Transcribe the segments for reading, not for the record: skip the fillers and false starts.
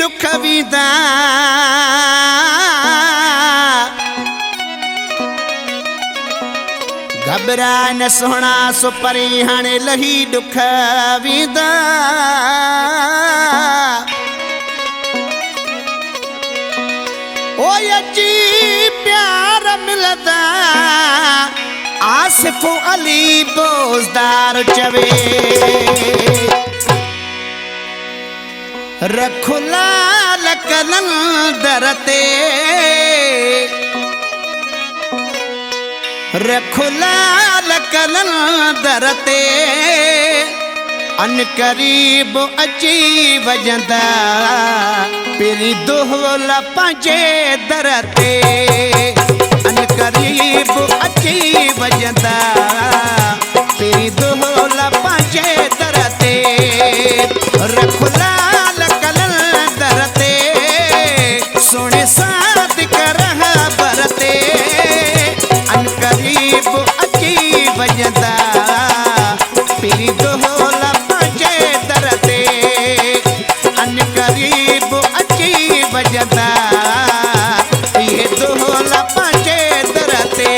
दुख विदा घबरा न सोहना सो परी हाणे लही दुख विदा ओ अची प्यार मिलदा आसिफ अली दोस्तार चवे रखो लाल कलंदर ते रखो लाल कलंदर ते अन करीब अची वजंदा पेरी दोहला पंहिंजे दर ते अन करीब अची वजंदा पेरी दोहला पंहिंजे दर ते रखो लाल कलंदर ते सोने सादिक रहबर ते अन करीब अची वजंदा पेरी दोहला पंहिंजे दर ते अन करीब अची वजंदा इहे दोहला पंहिंजे दर ते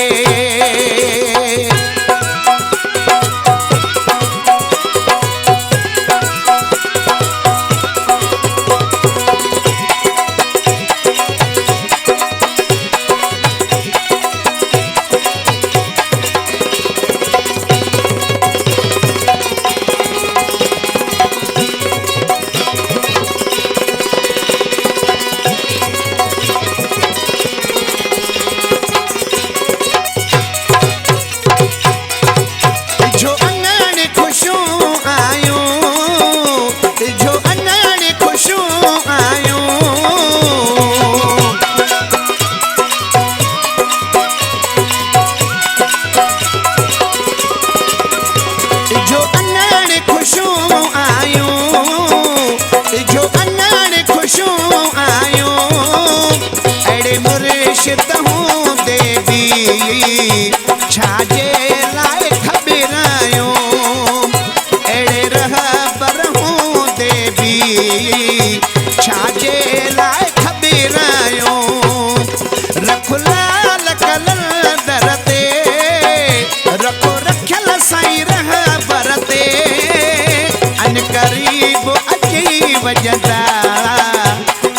वजंदा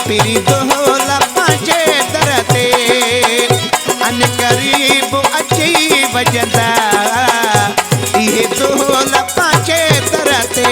पेरी दोहला पंहिंजे दर ते अन करीब अची वजंदा इहे दोहला पंहिंजे दर ते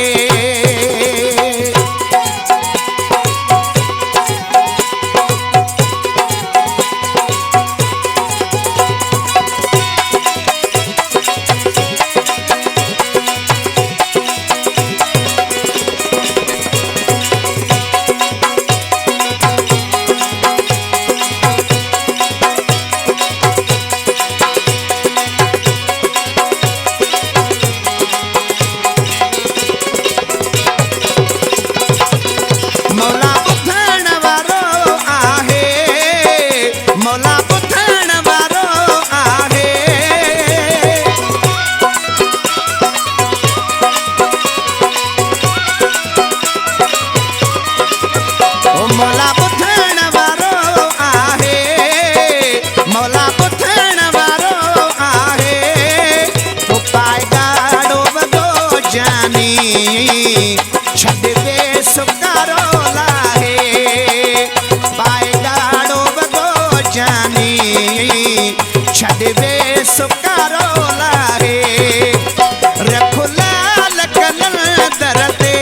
रखो लाल कलंदर ते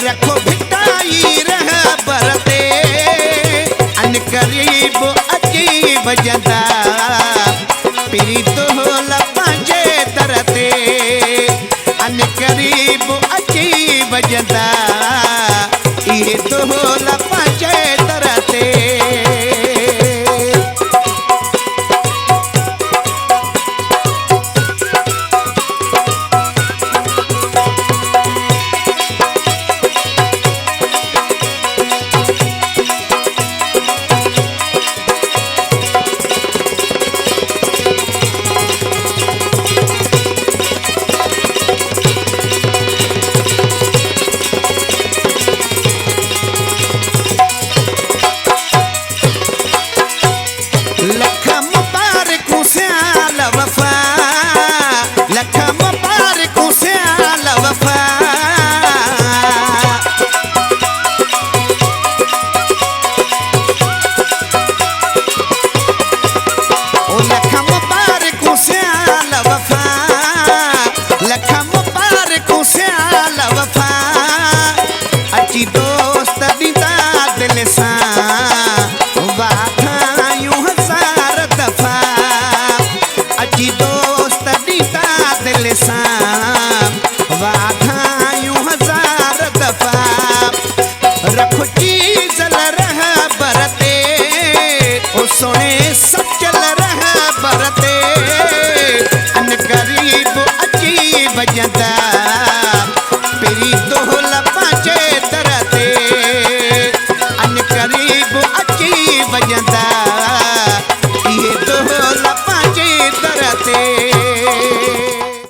रखो भिटाई रहबर ते अन करीब अची वजंदा